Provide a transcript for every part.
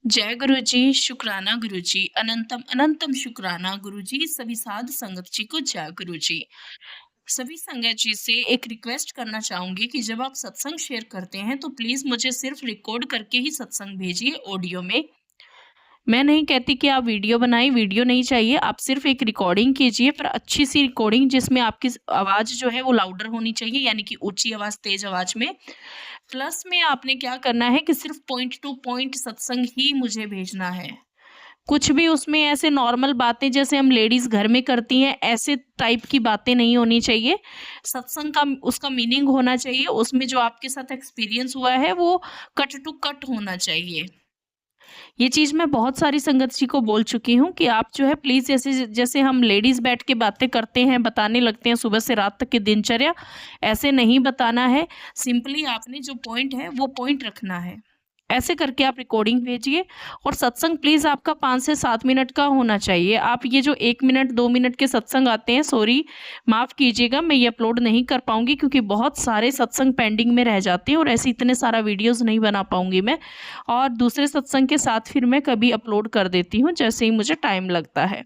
जय गुरु जी, शुक्राना गुरु जी, अनंतम अनंतम शुक्राना गुरु जी, सभी साध संगत जी को जय गुरु जी। सभी संगत जी से एक रिक्वेस्ट करना चाहूँगी कि जब आप सत्संग शेयर करते हैं, तो प्लीज़ मुझे सिर्फ़ रिकॉर्ड करके ही सत्संग भेजिए ऑडियो में। मैं नहीं कहती कि आप वीडियो बनाएँ, वीडियो नहीं चाहिए, आप सिर्फ़ एक रिकॉर्डिंग कीजिए, पर अच्छी-सी रिकॉर्डिंग जिसमें आपकी आवाज़ जो है वो लाउडर होनी चाहिए, यानी कि ऊँची आवाज़, तेज़ आवाज़ में। प्लस में आपने क्या करना है कि सिर्फ़ पॉइंट टू पॉइंट सत्संग ही मुझे भेजना है। कुछ भी उसमें ऐसे नॉर्मल बातें जैसे हम लेडीज़ घर में करती हैं, ऐसे टाइप की बातें नहीं होनी चाहिए। सत्संग का उसका मीनिंग होना चाहिए, उसमें जो आपके साथ एक्सपीरियंस हुआ है वो कट टू कट होना चाहिए। ये चीज़ मैं बहुत सारी संगत जी को बोल चुकी हूँ कि आप जो है प्लीज़ जैसे जैसे हम लेडीज़ बैठ के बातें करते हैं, बताने लगते हैं सुबह से रात तक की दिनचर्या, ऐसे नहीं बताना है। सिंपली आपने जो पॉइंट है वो पॉइंट रखना है। ऐसे करके आप रिकॉर्डिंग भेजिए और सत्संग प्लीज़ आपका 5 से 7 मिनट का होना चाहिए। आप ये जो 1 मिनट 2 मिनट के सत्संग आते हैं, सॉरी माफ़ कीजिएगा, मैं ये अपलोड नहीं कर पाऊँगी क्योंकि बहुत सारे सत्संग पेंडिंग में रह जाते हैं और ऐसे इतने सारा वीडियोज़ नहीं बना पाऊँगी मैं। और दूसरे सत्संग के साथ फिर मैं कभी अपलोड कर देती हूँ जैसे ही मुझे टाइम लगता है।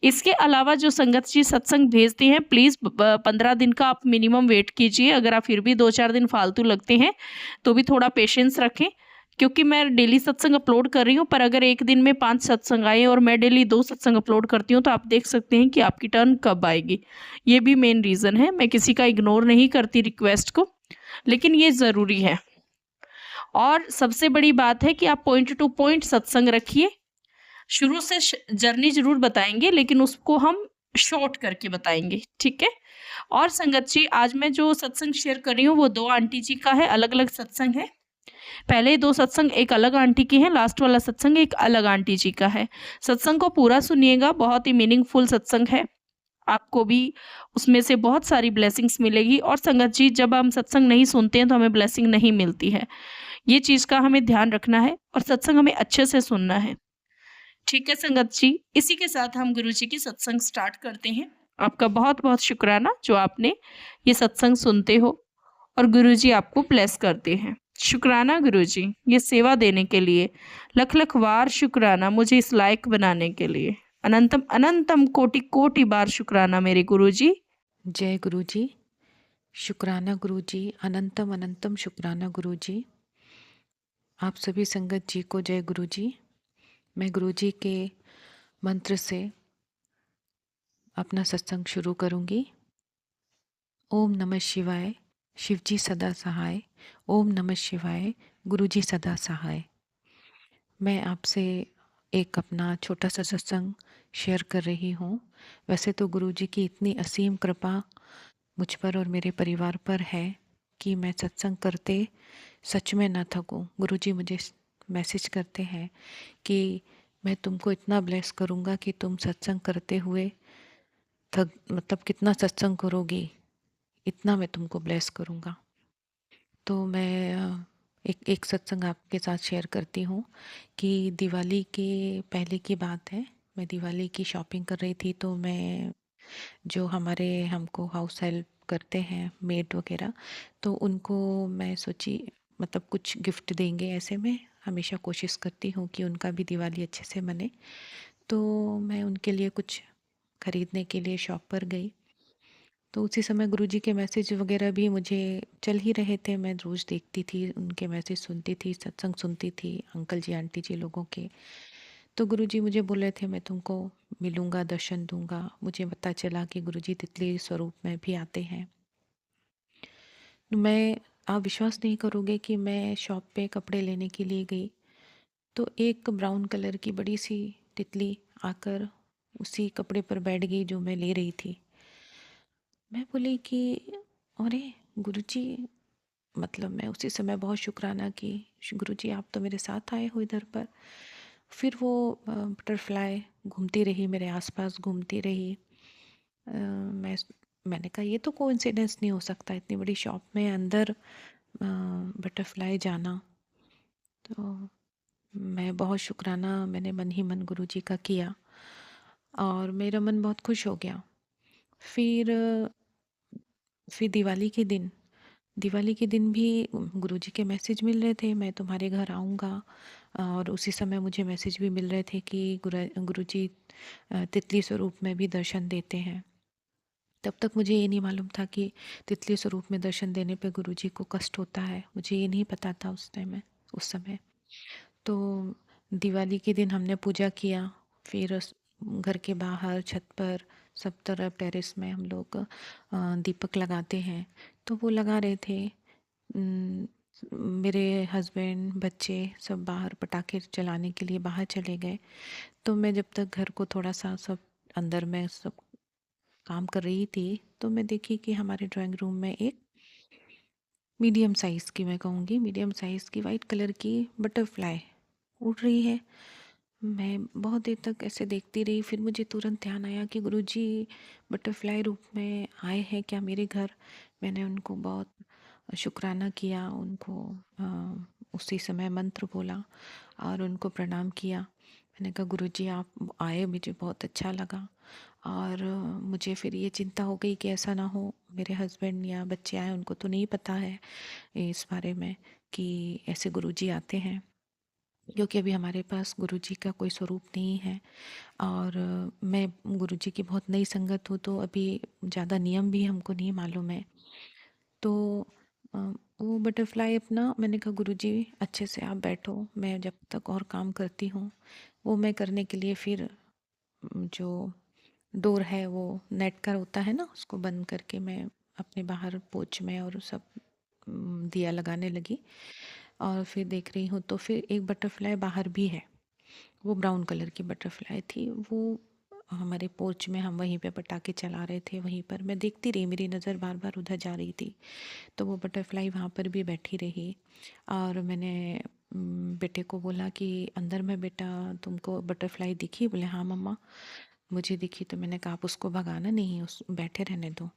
इसके अलावा जो संगत जी सत्संग भेजती हैं प्लीज़ 15 दिन का आप मिनिमम वेट कीजिए। अगर आप फिर भी 2-4 दिन फालतू लगते हैं, तो भी थोड़ा पेशेंस रखें, क्योंकि मैं डेली सत्संग अपलोड कर रही हूँ, पर अगर 1 दिन में 5 सत्संग आए और मैं डेली 2 सत्संग अपलोड करती हूँ, तो आप देख सकते हैं कि आपकी टर्न कब आएगी। ये भी मेन रीज़न है, मैं किसी का इग्नोर नहीं करती रिक्वेस्ट को, लेकिन ये ज़रूरी है। और सबसे बड़ी बात है कि आप पॉइंट टू पॉइंट सत्संग रखिए। शुरू से जर्नी ज़रूर बताएँगे, लेकिन उसको हम शॉर्ट करके बताएँगे, ठीक है? और संगत जी, आज मैं जो सत्संग शेयर कर रही हूँ, वो 2 आंटी जी का है, अलग-अलग सत्संग है। पहले 2 सत्संग एक अलग आंटी के हैं, लास्ट वाला सत्संग एक अलग आंटी जी का है। सत्संग को पूरा सुनिएगा, बहुत ही मीनिंगफुल सत्संग है। आपको भी उसमें से बहुत सारी ब्लेसिंग्स मिलेगी और संगत जी, जब हम सत्संग नहीं सुनते हैं, तो हमें ब्लेसिंग नहीं मिलती है। ये चीज़ का हमें ध्यान रखना है और सत्संग हमें अच्छे से सुनना है। ठीक है संगत जी, इसी के साथ हम गुरु जी की सत्संग स्टार्ट करते हैं। आपका बहुत-बहुत शुक्राना जो आपने ये सत्संग सुनते हो और गुरु जी आपको ब्लेस करते हैं। शुक्राना गुरु जी, ये सेवा देने के लिए। लख-लख वार शुक्राना मुझे इस लायक बनाने के लिए। अनंतम अनंतम कोटि-कोटि बार शुक्राना मेरे गुरु जी। जय गुरु जी। शुक्राना गुरु जी। अनंतम अनंतम शुक्राना गुरु जी। आप सभी संगत जी को जय गुरु जी। मैं गुरु जी के मंत्र से अपना सत्संग शुरू करूंगी। ओम नमः शिवाय। शिवजी सदा सहाय। ओम नमः शिवाय। गुरु जी सदा सहाय। मैं आपसे एक अपना छोटा सा सत्संग शेयर कर रही हूँ। वैसे तो गुरु जी की इतनी असीम कृपा मुझ पर और मेरे परिवार पर है कि मैं सत्संग करते सच में ना थकूं। गुरुजी मुझे मैसेज करते हैं कि मैं तुमको इतना ब्लेस करूँगा कि तुम सत्संग करते हुए थक मतलब कितना सत्संग करोगी, इतना मैं तुमको ब्लेस करूँगा। तो मैं एक एक सत्संग आपके साथ शेयर करती हूँ कि दिवाली के पहले की बात है। मैं दिवाली की शॉपिंग कर रही थी, तो मैं जो हमारे हमको हाउस हेल्प करते हैं मेड वगैरह, तो उनको मैं सोची मतलब कुछ गिफ्ट देंगे। ऐसे में हमेशा कोशिश करती हूँ कि उनका भी दिवाली अच्छे से मने। तो मैं उनके लिए कुछ खरीदने के लिए शॉप पर गई। तो उसी समय गुरुजी के मैसेज वगैरह भी मुझे चल ही रहे थे। मैं रोज़ देखती थी उनके मैसेज, सुनती थी, सत्संग सुनती थी अंकल जी आंटी जी लोगों के। तो गुरुजी मुझे बोले थे मैं तुमको मिलूँगा, दर्शन दूँगा। मुझे पता चला कि गुरुजी तितली स्वरूप में भी आते हैं। मैं आप विश्वास नहीं करोगे कि मैं शॉप पे कपड़े लेने के लिए गई, तो एक ब्राउन कलर की बड़ी सी तितली आकर उसी कपड़े पर बैठ गई जो मैं ले रही थी। मैं बोली कि अरे गुरुजी, मतलब मैं उसी समय बहुत शुक्राना की, गुरुजी आप तो मेरे साथ आए हो इधर पर। फिर वो बटरफ्लाई घूमती रही मेरे आसपास, घूमती रही। मैंने कहा ये तो कोइंसिडेंस नहीं हो सकता, इतनी बड़ी शॉप में अंदर बटरफ्लाई जाना। तो मैं बहुत शुक्राना मैंने मन ही मन गुरुजी का किया और मेरा मन बहुत खुश हो गया। फिर फिर दिवाली के दिन भी गुरुजी के मैसेज मिल रहे थे, मैं तुम्हारे घर आऊँगा, और उसी समय मुझे मैसेज भी मिल रहे थे कि गुरुजी तितली स्वरूप में भी दर्शन देते हैं। तब तक मुझे ये नहीं मालूम था कि तितली स्वरूप में दर्शन देने पे गुरुजी को कष्ट होता है। मुझे ये नहीं पता था उस समय। तो दिवाली के दिन हमने पूजा किया, फिर घर के बाहर छत पर सब तरफ टेरेस में हम लोग दीपक लगाते हैं, तो वो लगा रहे थे। उम, मेरे हस्बैंड, बच्चे सब बाहर पटाखे चलाने के लिए बाहर चले गए। तो मैं जब तक घर को थोड़ा-सा सब अंदर में सब काम कर रही थी, तो मैं देखी कि हमारे ड्राइंग रूम में एक मीडियम साइज़ की, मैं कहूँगी मीडियम साइज़ की वाइट कलर की बटरफ्लाई उड़ रही है। मैं बहुत देर तक ऐसे देखती रही, फिर मुझे तुरंत ध्यान आया कि गुरुजी बटरफ्लाई रूप में आए हैं क्या मेरे घर। मैंने उनको बहुत शुक्राना किया, उनको उसी समय मंत्र बोला और उनको प्रणाम किया। मैंने कहा गुरुजी आप आए, मुझे बहुत अच्छा लगा। और मुझे फिर ये चिंता हो गई कि ऐसा ना हो मेरे हस्बैंड या बच्चे आए, उनको तो नहीं पता है इस बारे में कि ऐसे गुरुजी आते हैं, क्योंकि अभी हमारे पास गुरुजी का कोई स्वरूप नहीं है। और मैं गुरुजी की बहुत नई संगत हूँ, तो अभी ज़्यादा नियम भी हमको नहीं मालूम है। तो अ, वो बटरफ्लाई अपना, मैंने कहा गुरुजी अच्छे से आप बैठो, मैं जब तक और काम करती हूँ। वो मैं करने के लिए फिर जो डोर है वो नेट का होता है ना, उसको बंद करके मैं अपने बाहर पोर्च में और सब दिया लगाने लगी। और फिर देख रही हूँ तो फिर एक बटरफ्लाई बाहर भी है। वो ब्राउन कलर की बटरफ्लाई थी। वो हमारे पोर्च में, हम वहीं पे पटाखे चला रहे थे, वहीं पर मैं देखती रही, मेरी नज़र बार बार उधर जा रही थी। तो वो बटरफ्लाई वहाँ पर भी बैठी रही। और मैंने बेटे को बोला कि अंदर में बेटा तुमको बटरफ्लाई दिखी? बोले हाँ मम्मा मुझे दिखी। तो मैंने कहा आप उसको भगाना नहीं, उस बैठे रहने दो।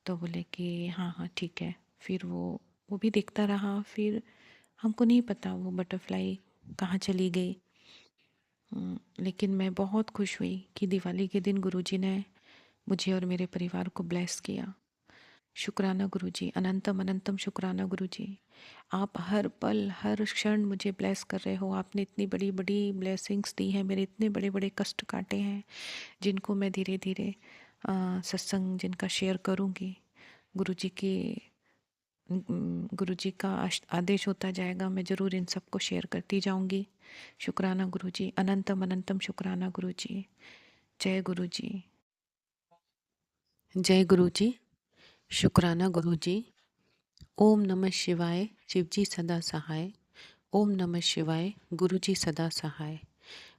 तो बोले कि हाँ हाँ ठीक है। फिर वो भी देखता रहा। फिर हमको नहीं पता वो बटरफ्लाई कहाँ चली गई। लेकिन मैं बहुत खुश हुई कि दिवाली के दिन गुरुजी ने मुझे और मेरे परिवार को ब्लेस किया। शुक्राना गुरुजी, अनंतम अनंतम शुक्राना गुरुजी। आप हर पल हर क्षण मुझे ब्लेस कर रहे हो। आपने इतनी बड़ी बड़ी ब्लेसिंग्स दी हैं, मेरे इतने बड़े बड़े कष्ट काटे हैं, जिनको मैं धीरे धीरे सत्संग जिनका शेयर करूँगी। गुरुजी की गुरुजी का आदेश होता जाएगा, मैं ज़रूर इन सबको शेयर करती जाऊंगी। शुक्राना गुरुजी, अनंतम अनंतम शुक्राना गुरुजी। जय गुरुजी। जय गुरुजी। शुक्राना गुरुजी। ओम नमः शिवाय, शिवजी सदा सहाय। ओम नमः शिवाय, गुरुजी सदा सहाय।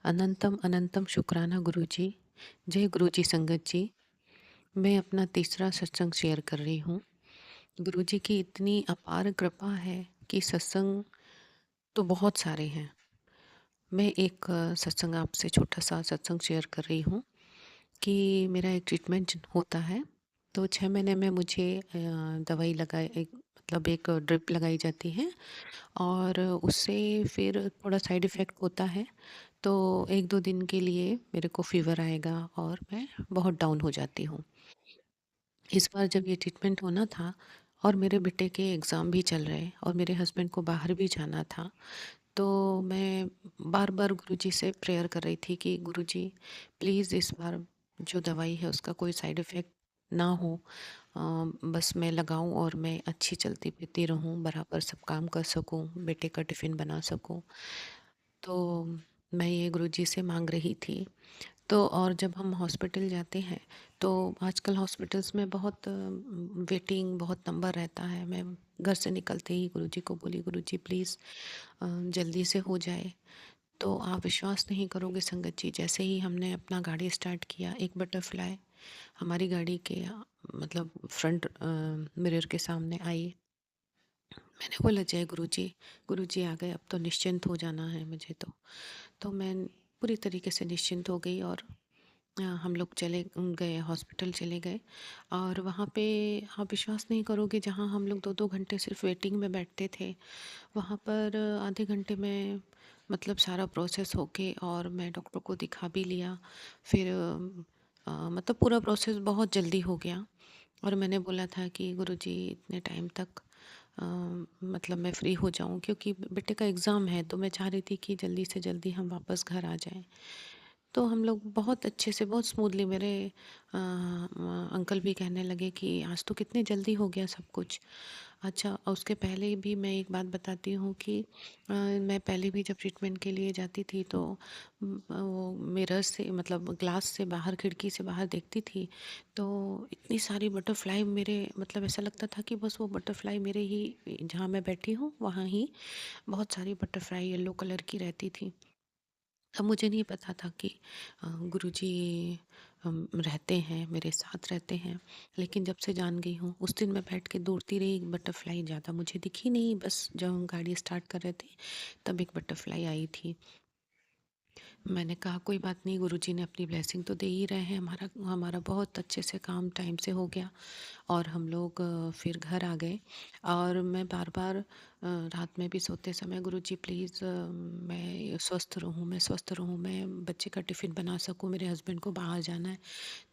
अनंतम अनंतम शुक्राना गुरुजी। जय गुरुजी संगत जी। मैं अपना तीसरा सत्संग शेयर कर रही हूँ। गुरुजी की इतनी अपार कृपा है कि सत्संग तो बहुत सारे हैं। मैं एक सत्संग आपसे छोटा सा सत्संग शेयर कर रही हूँ कि मेरा एक ट्रीटमेंट होता है। तो 6 महीने में मुझे दवाई लगाई, एक मतलब एक ड्रिप लगाई जाती है और उससे फिर थोड़ा साइड इफ़ेक्ट होता है। तो 1-2 दिन के लिए मेरे को फ़ीवर आएगा और मैं बहुत डाउन हो जाती हूँ। इस बार जब ये ट्रीटमेंट होना था और मेरे बेटे के एग्ज़ाम भी चल रहे और मेरे हस्बैंड को बाहर भी जाना था, तो मैं बार-बार गुरुजी से प्रेयर कर रही थी कि गुरुजी प्लीज़ इस बार जो दवाई है उसका कोई साइड इफ़ेक्ट ना हो। बस मैं लगाऊं और मैं अच्छी चलती-फिरती रहूं, बराबर सब काम कर सकूं, बेटे का टिफ़िन बना सकूं। तो मैं ये गुरुजी से मांग रही थी। तो और जब हम हॉस्पिटल जाते हैं तो आजकल हॉस्पिटल्स में बहुत वेटिंग, बहुत नंबर रहता है। मैं घर से निकलते ही गुरुजी को बोली गुरुजी प्लीज़ जल्दी से हो जाए। तो आप विश्वास नहीं करोगे संगत जी, जैसे ही हमने अपना गाड़ी स्टार्ट किया, एक बटरफ्लाई हमारी गाड़ी के मतलब फ्रंट मिरर के सामने आई। मैंने बोला जय गुरुजी, गुरुजी आ गए, अब तो निश्चिंत हो जाना है मुझे तो। तो मैं पूरी तरीके से निश्चिंत हो गई और हम लोग चले गए, हॉस्पिटल चले गए। और वहाँ पे आप विश्वास नहीं करोगे, जहाँ हम लोग 2-2 घंटे सिर्फ वेटिंग में बैठते थे, वहाँ पर आधे घंटे में मतलब सारा प्रोसेस होके और मैं डॉक्टर को दिखा भी लिया। फिर मतलब पूरा प्रोसेस बहुत जल्दी हो गया। और मैंने बोला था कि गुरुजी इतने टाइम तक अ, मतलब मैं फ्री हो जाऊँ, क्योंकि बेटे का एग्ज़ाम है, तो मैं चाह रही थी कि जल्दी से जल्दी हम वापस घर आ जाएँ। तो हम लोग बहुत अच्छे से, बहुत स्मूथली, मेरे अंकल भी कहने लगे कि आज तो कितनी जल्दी हो गया सब कुछ। अच्छा, उसके पहले भी मैं एक बात बताती हूँ कि मैं पहले भी जब ट्रीटमेंट के लिए जाती थी तो वो मिरर से, मतलब ग्लास से बाहर, खिड़की से बाहर देखती थी, तो इतनी सारी बटरफ्लाई मेरे, मतलब ऐसा लगता था कि बस वो बटरफ्लाई मेरे ही, जहाँ मैं बैठी हूँ वहाँ ही बहुत सारी बटरफ्लाई येलो कलर की रहती थी। अब मुझे नहीं पता था कि गुरुजी रहते हैं, मेरे साथ रहते हैं। लेकिन जब से जान गई हूँ, उस दिन मैं बैठ के दौड़ती रही, बटरफ्लाई ज़्यादा मुझे दिखी नहीं, बस जब हम गाड़ी स्टार्ट कर रहे थे तब एक बटरफ्लाई आई थी। मैंने कहा कोई बात नहीं, गुरुजी ने अपनी ब्लेसिंग तो दे ही रहे हैं, हमारा हमारा बहुत अच्छे से काम टाइम से हो गया। और हम लोग फिर घर आ गए। और मैं बार-बार रात में भी सोते समय, गुरुजी प्लीज़ मैं स्वस्थ रहूँ, मैं स्वस्थ रहूँ, मैं बच्चे का टिफ़िन बना सकूँ, मेरे हस्बैंड को बाहर जाना है,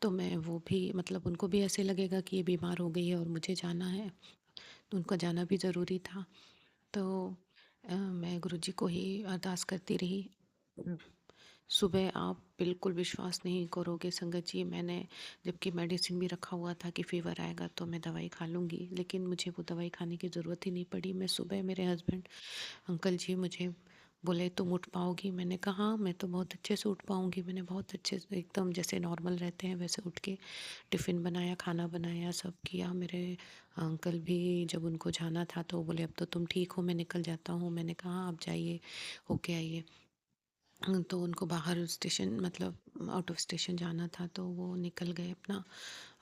तो मैं वो भी, मतलब उनको भी ऐसे लगेगा कि ये बीमार हो गई है और मुझे जाना है, तो उनका जाना भी ज़रूरी था। तो मैं गुरुजी को ही अरदास करती रही। सुबह आप बिल्कुल विश्वास नहीं करोगे संगत जी, मैंने, जबकि मेडिसिन भी रखा हुआ था कि फ़ीवर आएगा तो मैं दवाई खा लूँगी, लेकिन मुझे वो दवाई खाने की ज़रूरत ही नहीं पड़ी। मैं सुबह, मेरे हस्बैंड, अंकल जी मुझे बोले तुम उठ पाओगी? मैंने कहा हाँ, मैं तो बहुत अच्छे से उठ पाऊँगी। मैंने बहुत अच्छे से, एकदम जैसे नॉर्मल रहते हैं वैसे उठ के टिफ़िन बनाया, खाना बनाया, सब किया। मेरे अंकल भी जब उनको जाना था तो बोले अब तो तुम ठीक हो, मैं निकल जाता हूँ। मैंने कहा हाँ, आप जाइए, होके आइए। तो उनको बाहर स्टेशन, मतलब आउट ऑफ स्टेशन जाना था, तो वो निकल गए अपना।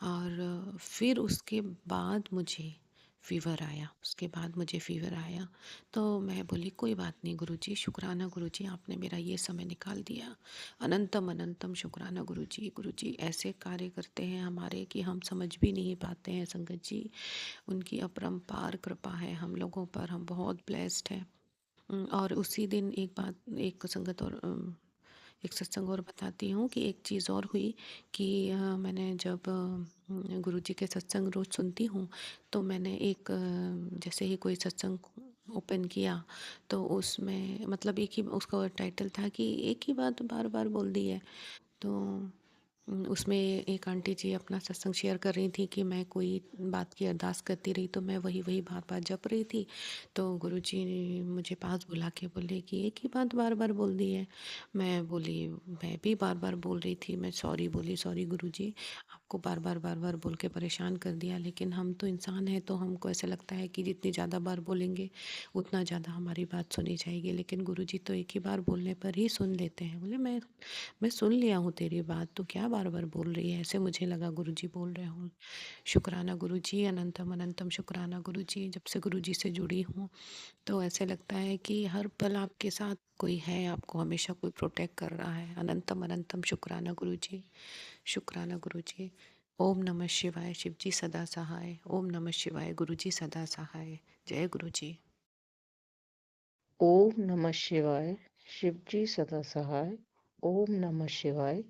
और फिर उसके बाद मुझे फ़ीवर आया, उसके बाद मुझे फ़ीवर आया। तो मैं बोली कोई बात नहीं गुरुजी, शुक्राना गुरुजी, आपने मेरा ये समय निकाल दिया। अनंतम अनंतम शुक्राना गुरुजी। गुरुजी ऐसे कार्य करते हैं हमारे कि हम समझ भी नहीं पाते हैं संगत जी। उनकी अपरंपार कृपा है हम लोगों पर, हम बहुत ब्लेस्ड हैं। और उसी दिन एक बात, एक संगत और एक सत्संग और बताती हूँ कि एक चीज़ और हुई कि मैंने जब गुरुजी के सत्संग रोज़ सुनती हूँ, तो मैंने एक जैसे ही कोई सत्संग ओपन किया, तो उसमें, मतलब एक ही उसका टाइटल था कि एक ही बात बार बार बोल दी है। तो उसमें एक आंटी जी अपना सत्संग शेयर कर रही थी कि मैं कोई बात की अरदास करती रही, तो मैं वही वही बार-बार जप रही थी। तो गुरुजी ने मुझे पास बुला के बोले कि एक ही बात बार-बार बोल दी है। मैं बोली मैं भी बार-बार बोल रही थी, मैं सॉरी बोली, सॉरी गुरुजी, आपको बार-बार बार-बार बोल के परेशान कर दिया। लेकिन हम तो इंसान हैं, तो हमको ऐसा लगता है कि जितनी ज़्यादा बार बोलेंगे उतना ज़्यादा हमारी बात सुनी जाएगी। लेकिन गुरुजी तो एक ही बार बोलने पर ही सुन लेते हैं। बोले मैं सुन लिया हूँ तेरी बात, तू क्या बार-बार बोल रही है? ऐसे मुझे लगा गुरुजी बोल रहे हों। शुक्राना गुरुजी, अनंतम अनंतम शुक्राना गुरुजी। जब से गुरुजी से जुड़ी हूँ, तो ऐसे लगता है कि हर पल आपके साथ कोई है, आपको हमेशा कोई प्रोटेक्ट कर रहा है। अनंतम अनंतम शुक्राना गुरुजी, शुक्राना गुरुजी। ओम नमः शिवाय, शिव जी सदा सहाय। ओम नमः शिवाय, गुरुजी सदा सहाय। जय गुरुजी। ओम नमः शिवाय। शिव जी सदा सहाय। ओम नमः शिवाय।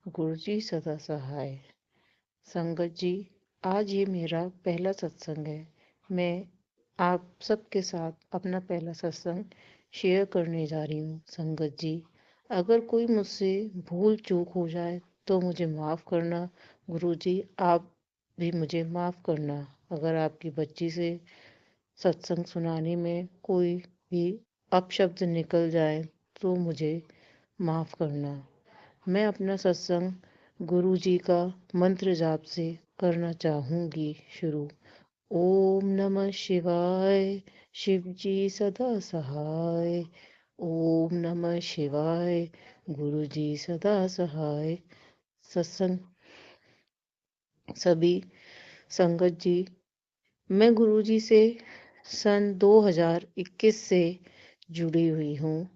गुरु जी सदा सहाय। संगत जी, आज ये मेरा पहला सत्संग है। मैं आप सबके साथ अपना पहला सत्संग शेयर करने जा रही हूँ। संगत जी, अगर कोई मुझसे भूल चूक हो जाए तो मुझे माफ़ करना। गुरु जी, आप भी मुझे माफ़ करना। अगर आपकी बच्ची से सत्संग सुनाने में कोई भी अपशब्द निकल जाए तो मुझे माफ़ करना। मैं अपना सत्संग गुरु जी का मंत्र जाप से करना चाहूँगी शुरू। ओम नमः शिवाय, शिव जी सदा सहाय। ओम नमः शिवाय, गुरु जी सदा सहाय। सत्संग सभी संगत जी, मैं गुरुजी से सन 2021 से जुड़ी हुई हूँ।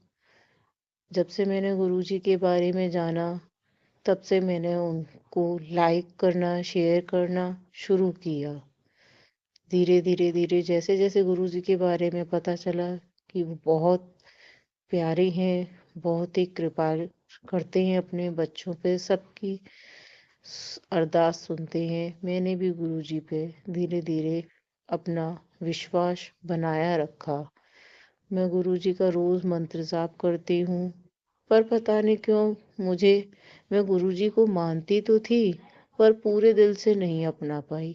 जब से मैंने गुरुजी के बारे में जाना, तब से मैंने उनको लाइक करना, शेयर करना शुरू किया। धीरे धीरे धीरे जैसे जैसे गुरुजी के बारे में पता चला कि वो बहुत प्यारे हैं, बहुत ही कृपा करते हैं अपने बच्चों पे, सबकी अरदास सुनते हैं। मैंने भी गुरुजी पे धीरे धीरे अपना विश्वास बनाया रखा। मैं गुरुजी का रोज़ मंत्र जाप करती हूँ, पर पता नहीं क्यों मैं गुरुजी को मानती तो थी, पर पूरे दिल से नहीं अपना पाई।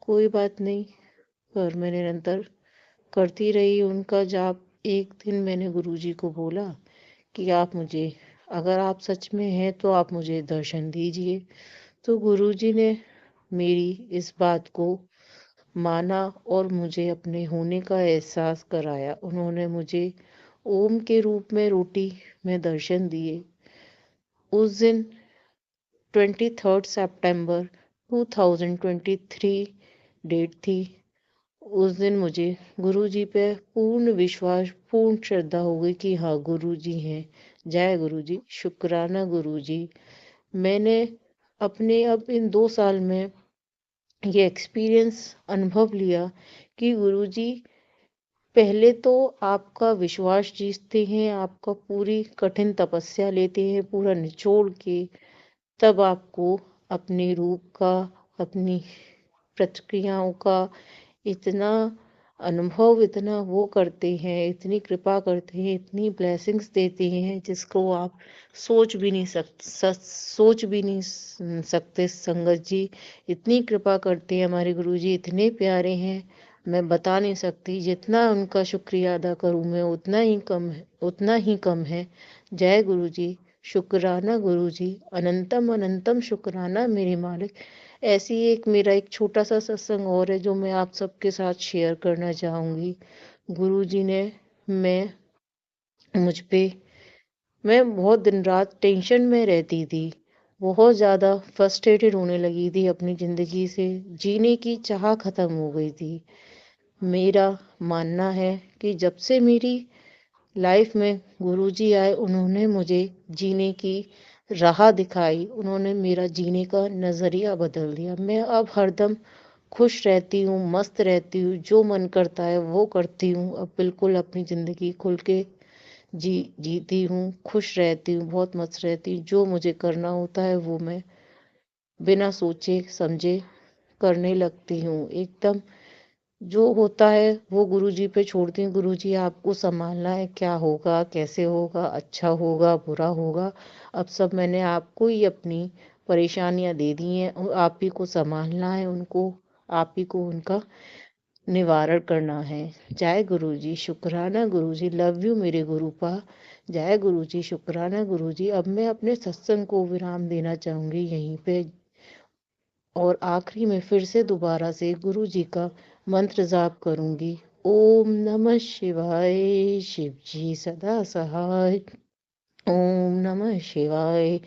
कोई बात नहीं, पर मैं निरंतर करती रही उनका जाप। एक दिन मैंने गुरुजी को बोला कि अगर आप सच में हैं तो आप मुझे दर्शन दीजिए। तो गुरुजी ने मेरी इस बात को माना और मुझे अपने होने का एहसास कराया। उन्होंने मुझे ओम के रूप में रोटी में दर्शन दिए। उस दिन 23 सितंबर 2023 डेट थी। उस दिन मुझे गुरुजी पे पूर्ण विश्वास, पूर्ण श्रद्धा हो गई कि हाँ गुरुजी हैं। जय गुरुजी, शुक्राना गुरुजी। मैंने अपने अब इन 2 साल में ये एक्सपीरियंस अनुभव लिया कि गुरुजी पहले तो आपका विश्वास जीतते हैं, आपका पूरी कठिन तपस्या लेते हैं, पूरा निचोड़ के तब आपको अपने रूप का, अपनी प्रतिक्रियाओं का इतना अनुभव, इतना वो करते हैं, इतनी कृपा करते हैं, इतनी ब्लेसिंग्स देते हैं जिसको आप सोच भी नहीं सकते संगत जी। इतनी कृपा करते हैं हमारे गुरुजी, इतने प्यारे हैं, मैं बता नहीं सकती। जितना उनका शुक्रिया अदा करूँ मैं उतना ही कम है। जय गुरुजी, शुक्राना गुरुजी, अनंतम अनंतम शुक्राना मेरे मालिक। ऐसी मेरा एक छोटा सा सत्संग और है जो मैं आप सबके साथ शेयर करना चाहूँगी। गुरुजी ने मैं मुझ पे मैं बहुत दिन रात टेंशन में रहती थी। बहुत ज़्यादा फ्रस्ट्रेटेड होने लगी थी अपनी ज़िंदगी से। जीने की चाह ख़त्म हो गई थी। मेरा मानना है कि जब से मेरी लाइफ में गुरुजी आए, उन्होंने मुझे जीने की राह दिखाई। उन्होंने मेरा जीने का नज़रिया बदल दिया। मैं अब हरदम खुश रहती हूँ, मस्त रहती हूँ, जो मन करता है वो करती हूँ। अब बिल्कुल अपनी ज़िंदगी खुल के जीती हूँ, खुश रहती हूँ, बहुत मस्त रहती हूँ। जो मुझे करना होता है वो मैं बिना सोचे समझे करने लगती हूँ। एकदम जो होता है वो गुरुजी पे छोड़ती हूँ। गुरुजी आपको संभालना है, क्या होगा, कैसे होगा, अच्छा होगा, बुरा होगा। अब सब मैंने आपको ही अपनी परेशानियाँ दे दी हैं और आप ही को संभालना है उनको, आप ही को उनका निवारण करना है। जय गुरुजी, शुक्राना गुरुजी, लव यू मेरे गुरुपा। जय गुरुजी, शुक्राना गुरुजी। अब मैं अपने सत्संग को विराम देना चाहूँगी यहीं पे और आखिरी में फिर से दोबारा से गुरुजी का मंत्र जाप करूँगी। ओम नमः शिवाय, शिव जी सदा सहाय। ओम नमः शिवाय,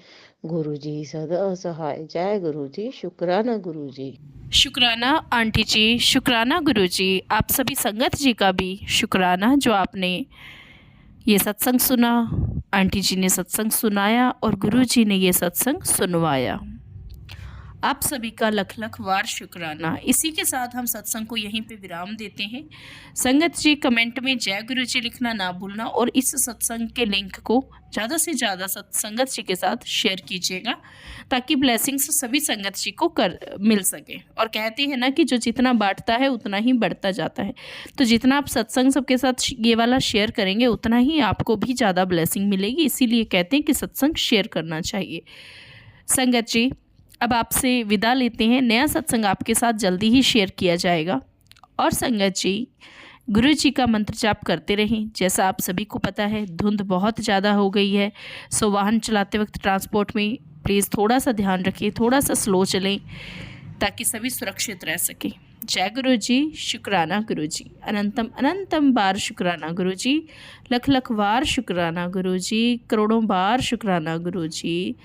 गुरुजी सदा सहाय। जय गुरुजी, शुक्राना गुरुजी। शुक्राना आंटी जी, शुक्राना गुरुजी, आप सभी संगत जी का भी शुक्राना जो आपने ये सत्संग सुना। आंटी जी ने सत्संग सुनाया और गुरुजी ने ये सत्संग सुनवाया। आप सभी का लख लख वार शुक्राना। इसी के साथ हम सत्संग को यहीं पे विराम देते हैं। संगत जी कमेंट में जय गुरु जी लिखना ना भूलना और इस सत्संग के लिंक को ज़्यादा से ज़्यादा संगत जी के साथ शेयर कीजिएगा ताकि ब्लेसिंग्स सभी संगत जी को मिल सके। और कहते हैं ना कि जो जितना बांटता है उतना ही बढ़ता जाता है, तो जितना आप सत्संग सबके साथ ये वाला शेयर करेंगे उतना ही आपको भी ज़्यादा ब्लेसिंग मिलेगी। इसीलिए कहते हैं कि सत्संग शेयर करना चाहिए। संगत जी अब आपसे विदा लेते हैं। नया सत्संग आपके साथ जल्दी ही शेयर किया जाएगा। और संगत जी गुरु जी का मंत्र जाप करते रहें। जैसा आप सभी को पता है धुंध बहुत ज़्यादा हो गई है, सो वाहन चलाते वक्त ट्रांसपोर्ट में प्लीज़ थोड़ा सा ध्यान रखिए, थोड़ा सा स्लो चलें ताकि सभी सुरक्षित रह सकें। जय गुरु जी, शुक्राना गुरु जी, अनंतम अनंतम बार शुक्राना गुरु जी, लख लख बार शुक्राना गुरु जी, करोड़ों बार शुक्राना गुरु जी।